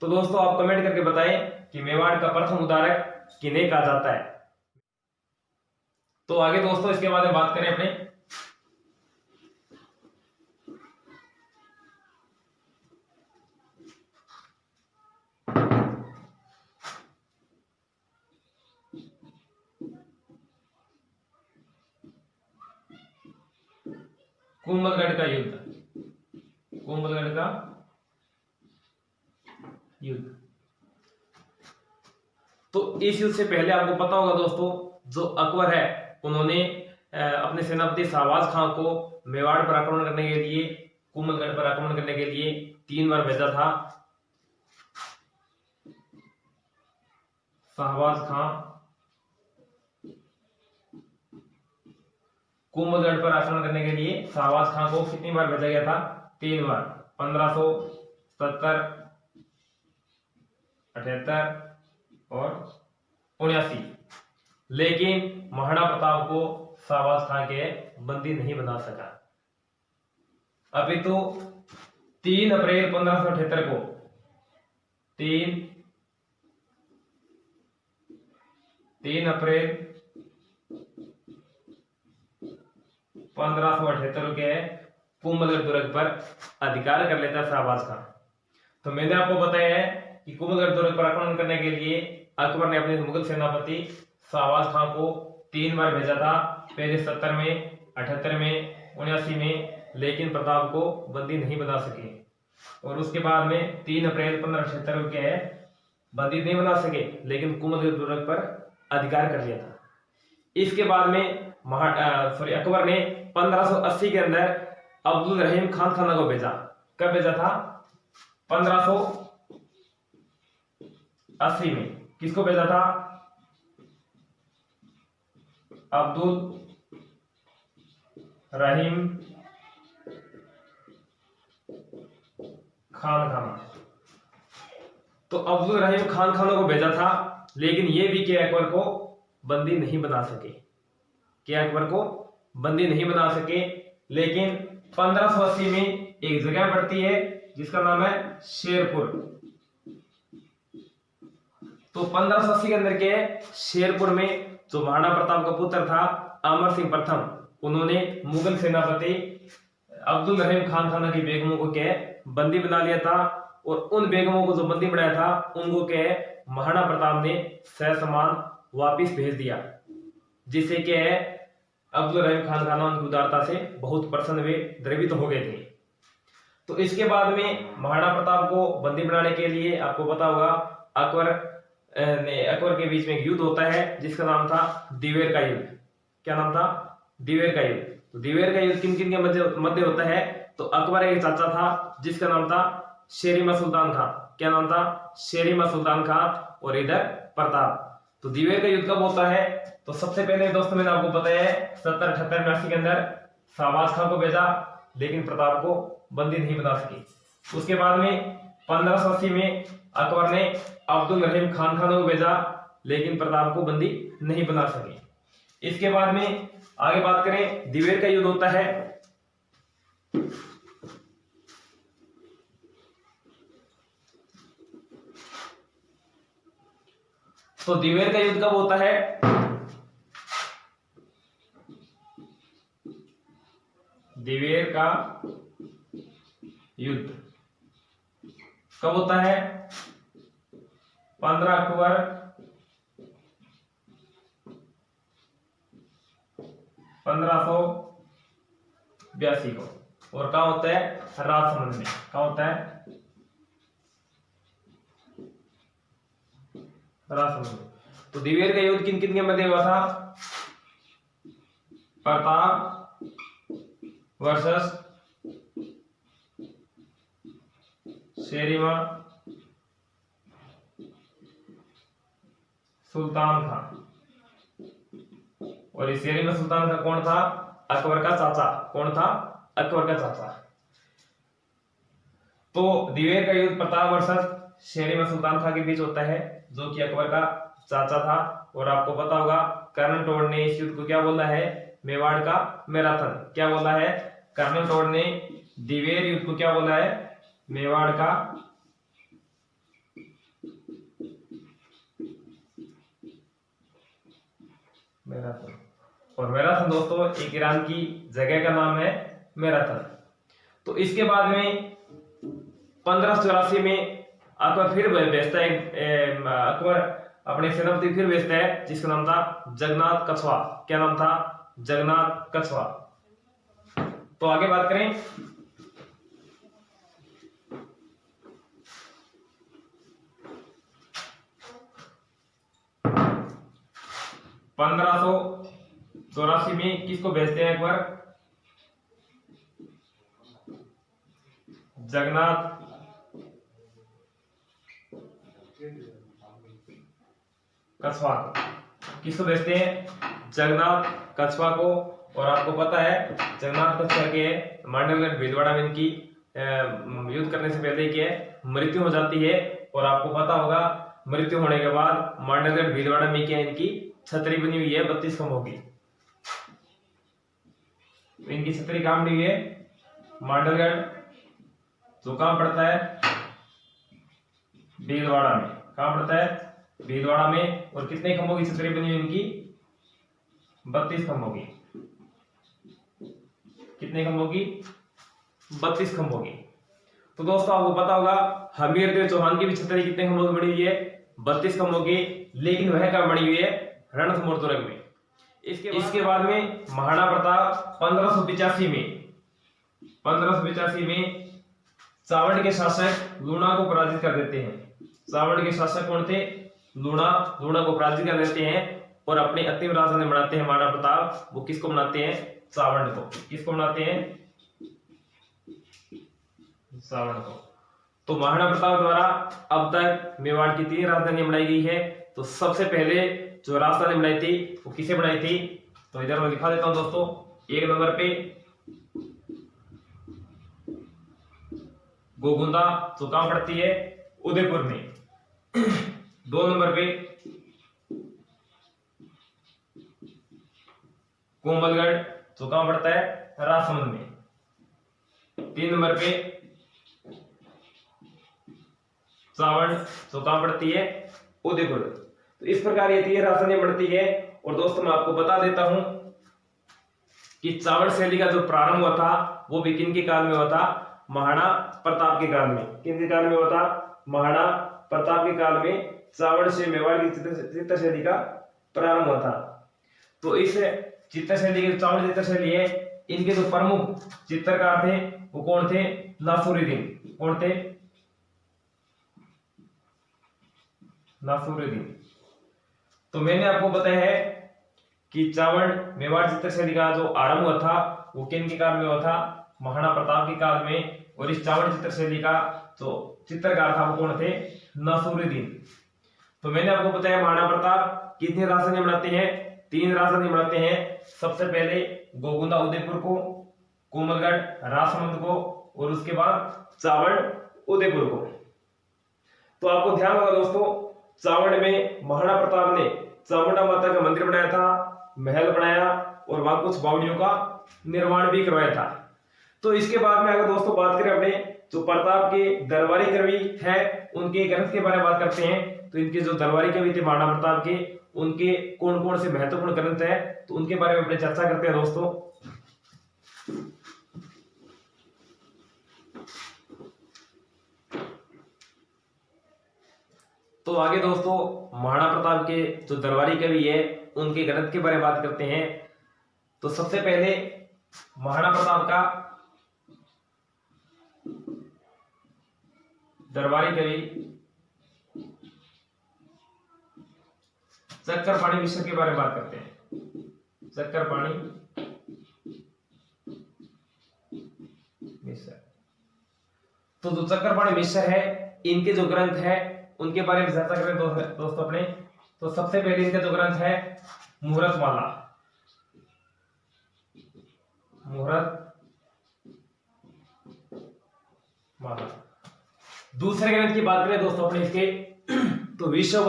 तो दोस्तों आप कमेंट करके बताएं कि मेवाड़ का प्रथम उदारक किन्हें कहा जाता है। तो आगे दोस्तों इसके बाद में बात करें अपने, कुंभलगढ़ का युद्ध, कुंभलगढ़ का युद्ध। तो इस युद्ध से पहले आपको पता होगा दोस्तों, जो अकबर है उन्होंने अपने सेनापति शाहबाज खां को मेवाड़ पर आक्रमण करने के लिए, कुंभलगढ़ पर आक्रमण करने के लिए 3 बार भेजा था। शाहबाज खां कुंभलगढ़ पर आक्रमण करने के लिए शाहबाज खां को कितनी बार भेजा गया था? 3 बार, 1570, 78 और 79। लेकिन महाराणा प्रताप को शाहबाज खां के बंदी नहीं बना सका। अभी तो 3 अप्रैल 1578 को 3 अप्रैल 1578 के कुंभलगढ़ दुर्ग पर अधिकार कर लेता शाहबाज खां। तो मैंने आपको बताया है कि कुंभलगढ़ दुर्ग पर आक्रमण करने के लिए अकबर ने अपने मुगल सेनापति शाहबाज खां को 3 बार भेजा था, पहले 70 में, 78 में, 79 में, लेकिन प्रताप को बंदी नहीं बना सके। और उसके बाद में 3 अप्रैल 1578 के बंदी नहीं बना सके, लेकिन कुंभलगढ़ दुर्ग पर अधिकार कर लिया था। इसके बाद में अकबर ने 1580 के अंदर अब्दुल रहीम खान खाना को भेजा। कब भेजा था? 1580 में। किसको भेजा था? अब्दुल रहीम खान खाना। तो अब्दुल रहीम खान खाना को भेजा था, लेकिन ये भी के अकबर को बंदी नहीं बना सके, के अकबर को बंदी नहीं बना सके। लेकिन 1580 में एक जगह पड़ती है जिसका नाम है शेरपुर। तो 1580 के अंदर के शेरपुर में जो महाराणा प्रताप का पुत्र था अमर सिंह प्रथम, उन्होंने मुगल सेनापति अब्दुल रहीम खान खाना की बेगमों को के बंदी बना लिया था। और उन बेगमों को जो बंदी बनाया था उनको के महाराणा प्रताप ने ससम्मान वापिस भेज दिया, जिससे कि अब्दुल रहीम खान खाना उनकी उदारता से बहुत प्रसन्न हुए, द्रवित हो गए थे। तो इसके बाद में महाराणा प्रताप को बंदी बनाने के लिए आपको पता होगा अकबर के बीच में एक युद्ध होता है जिसका नाम था दिवेर का युद्ध। क्या नाम था? दिवेर का युद्ध। तो दिवेर का युद्ध किन किन के मध्य होता है? तो अकबर एक चाचा था जिसका नाम था शेरिमा सुल्तान खां। क्या नाम था? शेरिमा सुल्तान खां। और इधर प्रताप। तो दिवेर का युद्ध कब होता है? तो सबसे पहले दोस्तों मैंने आपको बताया है 70, 78, 79 के अंदर शाहबाज खां को भेजा, लेकिन प्रताप को बंदी नहीं बना सकी। उसके बाद में 1580 में अकबर ने अब्दुल रहीम खान खाना को भेजा, लेकिन प्रताप को बंदी नहीं बना सके। इसके बाद में आगे बात करें, दिवेर का युद्ध होता है तो दिवेर का युद्ध कब होता है? दिवेर का युद्ध कब होता है? 15 अक्टूबर 1582 को। और कहाँ होता है? राजसमंद में। कहाँ होता है? राजसमंद में। तो दिवेर का युद्ध किन किन के मध्य हुआ था? प्रताप वर्सेस शेरिमा सुल्तान खां। और इस शेरिमा सुल्तान खां कौन था? अकबर का चाचा। कौन था? अकबर का चाचा। तो दिवेर का युद्ध प्रताप वर्सेस शेरिमा सुल्तान खां के बीच होता है, जो कि अकबर का चाचा था। और आपको पता होगा कर्नल टोड ने इस युद्ध को क्या बोला है? मेवाड़ का मैराथन। क्या बोला है? कर्नल टोड ने दिवेर युद्ध को क्या बोला है? मेवाड़ का मैराथन। और मैराथन दोस्तों एक ईरान की जगह का नाम है मैराथन। तो इसके बाद में 1584 में अकबर फिर भेजता है, अकबर अपने सेनापति फिर भेजता है जिसका नाम था जगन्नाथ कछवा। क्या नाम था? जगन्नाथ कछवा। तो आगे बात करें, चौरासी में किसको भेजते हैं एक बार, जगन्नाथ कछवा को। किसको भेजते हैं, जगन्नाथ कछवा को। और आपको पता है जगन्नाथ कछवा के मांडलगढ़ भीलवाड़ा में इनकी युद्ध करने से पहले की मृत्यु हो जाती है। और आपको पता होगा मृत्यु होने के बाद मांडलगढ़ भीलवाड़ा में क्या इनकी छतरी बनी हुई है 32 खंभों की। इनकी छतरी कहां बनी हुई है, मांडलगढ़, जो कहां पड़ता है, भीलवाड़ा में। कहां पड़ता है, भीलवाड़ा में। और कितने खंभों की छतरी बनी हुई इनकी, 32 खंभों की। कितने खंभों की, 32 खंभों की। तो दोस्तों आपको पता होगा हमीरदेव चौहान की भी छतरी कितने खंभों की बनी हुई है, 32 खंभों की। लेकिन वह कब बनी हुई है, रणथंभौर दुर्ग में। इसके बाद में महाराणा प्रताप 1585 में चावड़ के शासक लूणा को पराजित कर देते हैं। चावड़ के शासक कौन थे, लूणा को पराजित कर देते हैं और अपने अंतिम राजधानी बनाते हैं महाराणा प्रताप। वो किसको बनाते हैं, चावड़ को। किसको बनाते हैं, चावड़ को। तो महाराणा प्रताप द्वारा अब तक मेवाड़ की 3 राजधानियां बनाई गई है। तो सबसे पहले जो राजधानी बनाई थी वो किसे बनाई थी, तो इधर मैं दिखा देता हूं दोस्तों। 1 नंबर पे गोगुंदा, जो कहां पड़ती है, उदयपुर में। 2 नंबर पे कोमलगढ़, जो कहां पड़ता है, राजसमंद में। 3 नंबर पे चावड़, जो कहां पड़ती है, उदयपुर। तो इस प्रकार ये 3 राजधानियां पड़ती है। और दोस्तों मैं आपको बता देता हूं कि चावड़ शैली का जो प्रारंभ हुआ था वो भी किन के काल में हुआ था, महाराणा प्रताप के काल में। किन के काल में हुआ था, महाराणा प्रताप के काल में चावड़ से मेवाड़ की चित्रशैली का प्रारंभ हुआ था। तो इस चित्रशैली के चावड़ चित्रशैली है, इनके जो प्रमुख चित्रकार थे वो कौन थे, नासिरुद्दीन। कौन थे, नासिरुद्दीन। तो मैंने आपको बताया है कि चावड़ मेवाड़ चित्रशैली का जो आरंभ हुआ था वो किन के काल में हुआ था, महाराणा प्रताप के काल में। और इस चावड़ चित्रशैली का जो चित्रकार था वो कौन थे, नासिरुद्दीन। तो मैंने आपको बताया महाराणा प्रताप कितनी राजधानी बनाते हैं, 3 राजधानी बनाते हैं। सबसे पहले गोगुंदा उदयपुर को, कोमलगढ़ राजसमंद को, और उसके बाद चावड़ उदयपुर को। तो आपको ध्यान होगा दोस्तों, चावड़ में महाराणा प्रताप ने चामुंडा माता का मंदिर बनाया था, महल बनाया और वहां कुछ बावड़ियों का निर्माण भी करवाया था। तो इसके बाद में अगर दोस्तों बात करें अपने जो प्रताप के दरबारी कवि है उनके ग्रंथ के बारे में बात करते हैं। तो इनके जो दरबारी कवि थे महाराणा प्रताप के, उनके कौन कौन से महत्वपूर्ण ग्रंथ है, तो उनके बारे में अपने चर्चा करते हैं दोस्तों। तो आगे दोस्तों महाराणा प्रताप के जो दरबारी कवि है उनके ग्रंथ के बारे में बात करते हैं। तो सबसे पहले महाराणा प्रताप का दरबारी कवि चक्रपाणि मिश्र के बारे में बात करते हैं। चक्रपाणि मिश्र। तो जो चक्रपाणि मिश्र है इनके जो ग्रंथ है उनके बारे में चर्चा करें दोस्तों अपने। तो सबसे पहले इनका जो ग्रंथ है मुहूर्तमाला। दूसरे ग्रंथ की बात करें दोस्तों अपने इसके, तो विश्व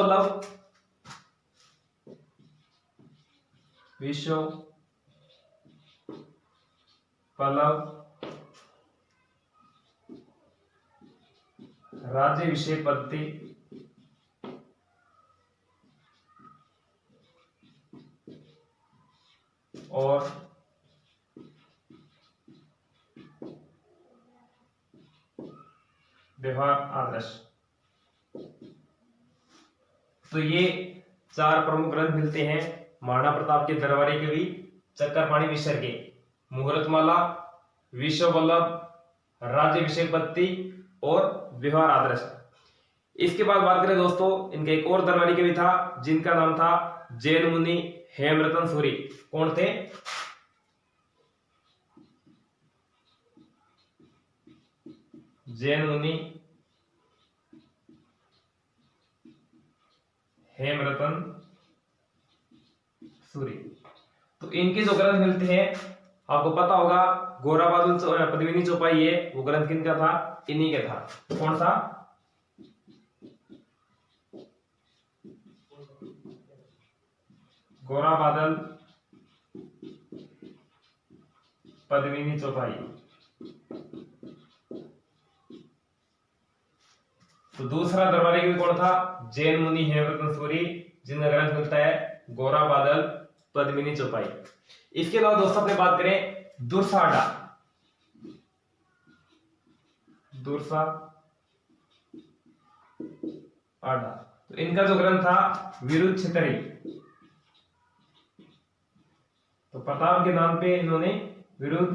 पल्लव राज्याभिषेक पद्धति और व्यवहार आदर्श। तो ये 4 प्रमुख ग्रंथ मिलते हैं महाराणा प्रताप के दरबारी कवि चक्रपाणि मिश्र के। मुहूर्तमाला, विश्व वल्लभ, राज्याभिषेक पत्ती और व्यवहार आदर्श। इसके बाद बात करें दोस्तों, इनका एक और दरबारी कवि था जिनका नाम था जैन मुनि हेमरतन सूरी। कौन थे? जैन मुनि हेमरतन सूरी। तो इनके जो ग्रंथ मिलते हैं आपको पता होगा, गोरा बादल पद्मिनी चौपाई है, वो ग्रंथ किनका था? इन्हीं का था। कौन सा? गोरा बादल पद्मिनी चौपाई। तो दूसरा दरबारी कवि कौन था? जैन मुनि हेमरतन सूरी, जिनका ग्रंथ मिलता है गोरा बादल पद्मिनी चौपाई। इसके अलावा दोस्तों अपने बात करें दुर्साडा। आडा, तो इनका जो ग्रंथ था विरुद्ध छितरी। तो प्रताप के नाम पे इन्होंने विरुद्ध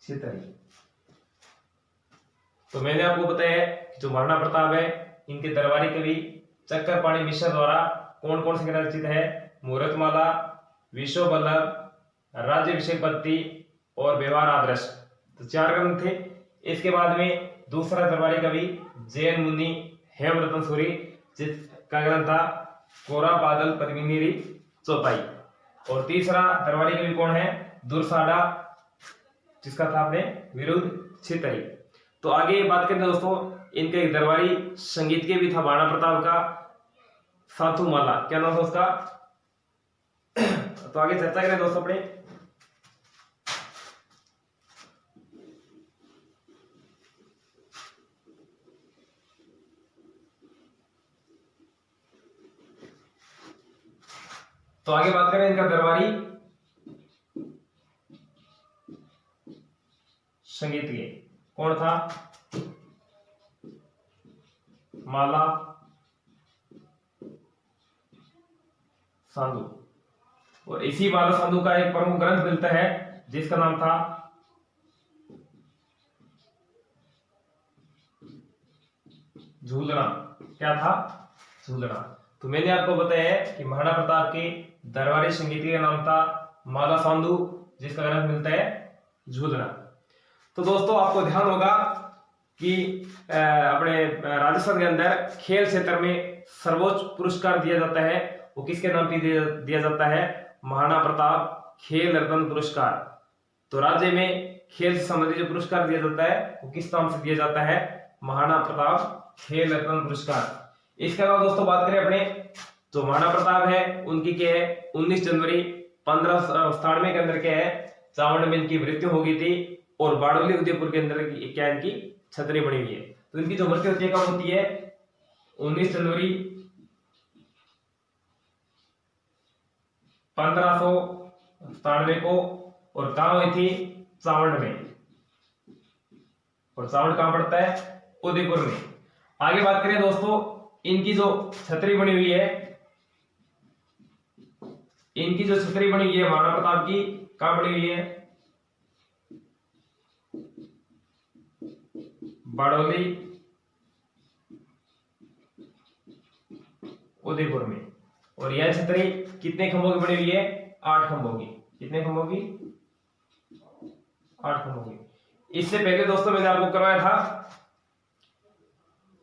छितरी। तो मैंने आपको बताया कि जो महाराणा प्रताप है, इनके दरबारी कवि चक्रपाणि मिश्र द्वारा कौन कौन से ग्रंथ रचित है? मुहूर्तमाला, विश्व वल्लभ, राज्याभिषेक पत्ती और व्यवहार आदर्श। तो 4 ग्रंथ थे। इसके बाद में दूसरा दरबारी कवि जैन मुनि हेमरतन सूरी, जिसका ग्रंथ था गोरा बादल पद्मिनी चौपाई। और तीसरा दरबारी कवि कौन है? दुर्साडा, जिसका था अपने विरुद्ध छितरी। तो आगे बात करें दोस्तों, इनका एक दरबारी संगीत के भी था महाराणा प्रताप का, साथुमाला। क्या नाम था उसका? तो आगे चर्चा करें दोस्तों अपने। तो आगे बात करें इनका दरबारी संगीत के। कौन था? माला साधु। और इसी माला साधु का एक प्रमुख ग्रंथ मिलता है जिसका नाम था झूलना। क्या था? झूलना। तो मैंने आपको बताया है कि महाराणा प्रताप के दरबारी संगीत का नाम था माला साधु, जिसका ग्रंथ मिलता है झूलना। तो दोस्तों आपको ध्यान होगा कि अपने राजस्थान के अंदर खेल क्षेत्र में सर्वोच्च पुरस्कार दिया जाता है, वो किसके नाम पे दिया जाता है? महाराणा प्रताप खेल रत्न पुरस्कार। तो राज्य में खेल से संबंधित जो पुरस्कार दिया जाता है वो किस नाम से दिया जाता है? महाराणा प्रताप खेल रत्न पुरस्कार। इसके अलावा दोस्तों बात करें अपने, जो महाराणा प्रताप है उनकी क्या है? 19 जनवरी 1597 के अंदर क्या है? चावंड में इनकी मृत्यु हो गई थी और बारडोली उदयपुर के अंदर क्या इनकी छतरी बनी हुई है। तो इनकी जो मृत्यु होती है कब होती है? 19 जनवरी 1597 को। और कहां हुई थी? चावंड में। और चावंड कहां पड़ता है? उदयपुर में। आगे बात करें दोस्तों, इनकी जो छतरी बनी हुई है, इनकी जो छतरी बनी हुई है महाराणा प्रताप की, कहां बनी हुई है? बारडोली उदयपुर में। और यह छतरी कितने खंभों की बनी हुई है? 8 खंभों की। कितने खंभों की? 8 खंभों की। इससे पहले दोस्तों मैंने आपको करवाया था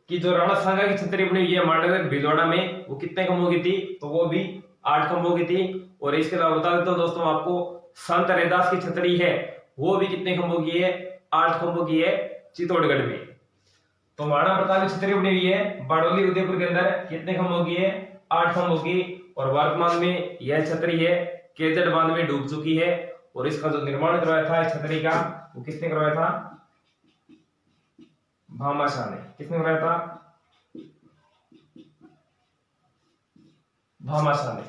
कि जो राणा सांगा की छतरी बनी हुई है मांडलिक भीलवाड़ा में, वो कितने खंभों की थी? तो वो भी 8 खंभों की थी। और इसके अलावा बता देता हूं दोस्तों आपको, संत रैदास की छतरी है वो भी कितने खंभों की है? 8 खंभों की है, चित्तौड़गढ़ में। तो महाराणा प्रताप की छतरी बनी हुई है बारडोली उदयपुर के अंदर, कितने खंभों की है? 8 खंभों की। और वर्तमान में यह छतरी है केजट बांध में डूब चुकी है। और इसका जो निर्माण करवाया था इस छतरी का, वो किसने करवाया था? भामाशाह ने। किसने करवाया था? भामाशाह ने।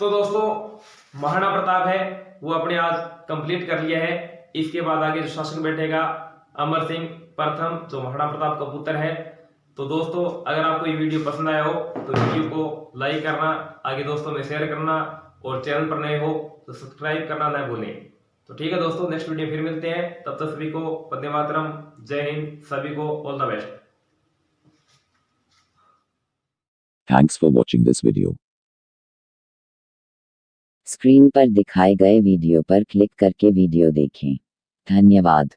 तो दोस्तों महाराणा प्रताप है वो अपने आज कंप्लीट कर लिया है। इसके बाद आगे जो शासक बैठेगा अमर सिंह प्रथम, जो महाराणा प्रताप का पुत्र है, तो दोस्तों अगर आपको ये वीडियो पसंद आया हो तो वीडियो को लाइक करना, आगे दोस्तों में शेयर करना, और चैनल पर नए हो तो सब्सक्राइब करना ना भूलें। तो ठीक है दोस्तों, नेक्स्ट वीडियो फिर मिलते हैं, तब तक सभी को वंदे मातरम, जय हिंद, सभी को all the best. Thanks for watching this video. Screen पर दिखाए गए वीडियो पर क्लिक करके वीडियो देखें। धन्यवाद।